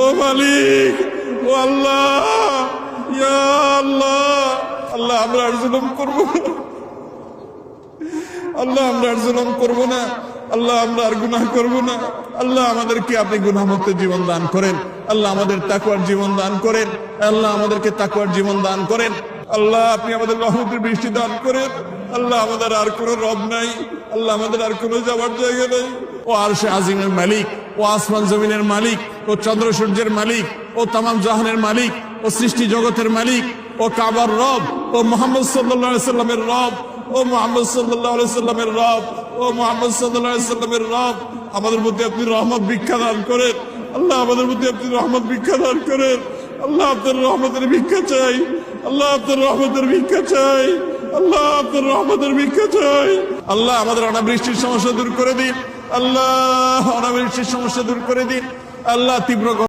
ও মালিক, ও আল্লাহ, ইয়া আল্লাহ। আল্লাহ আমরা আর জুলুম করবো না, আল্লাহ আমরা আর জুলুম করবো না, আল্লাহ আমরা আর গুনাহ করবো না। আল্লাহ আমাদেরকে আপনি গুনাহমুক্ত জীবন দান করেন, আল্লাহ আমাদের তাকওয়ার জীবন দান করেন, আল্লাহ আমাদেরকে তাকওয়ার জীবন দান করেন। আল্লাহ আপনি আমাদের রহমতের বৃষ্টি দান করেন। আল্লাহ আমাদের আর কোনো রব নাই, আল্লাহ আমাদের আর কোনো যাওয়ার জায়গা নাই। ও আরশে আজিমের মালিক, ও আসমান জমিনের মালিক, ও চন্দ্র সূর্যের মালিক, ও তামাম জাহানের মালিক, ও সৃষ্টি জগতের মালিক, ও কাবার রব, ও মুহাম্মদ সাল্লাল্লাহু আলাইহি সাল্লামের রব, ও মুহাম্মদ সাল্লাল্লাহু আলাইহি সাল্লামের রব, ও মুহাম্মদ সাল্লাল্লাহু আলাইহি সাল্লামের রব, আমাদের মধ্যে আপনি রহমত ভিক্ষা দান করেন। আল্লাহ আমাদের মধ্যে আপনি রহমত ভিক্ষা দান করেন। আল্লাহ আপনার রহমতের ভিক্ষা চাই, আল্লাহ আপনার রহমতের ভিক্ষা চাই, আল্লাহ আপনার রহমতের ভিক্ষা চাই। আল্লাহ আমাদের অনাবৃষ্টির সমস্যা দূর করে দিন, আল্লাহ অনাবৃষ্টির সমস্যা দূর করে দিন। আল্লাহ তীব্র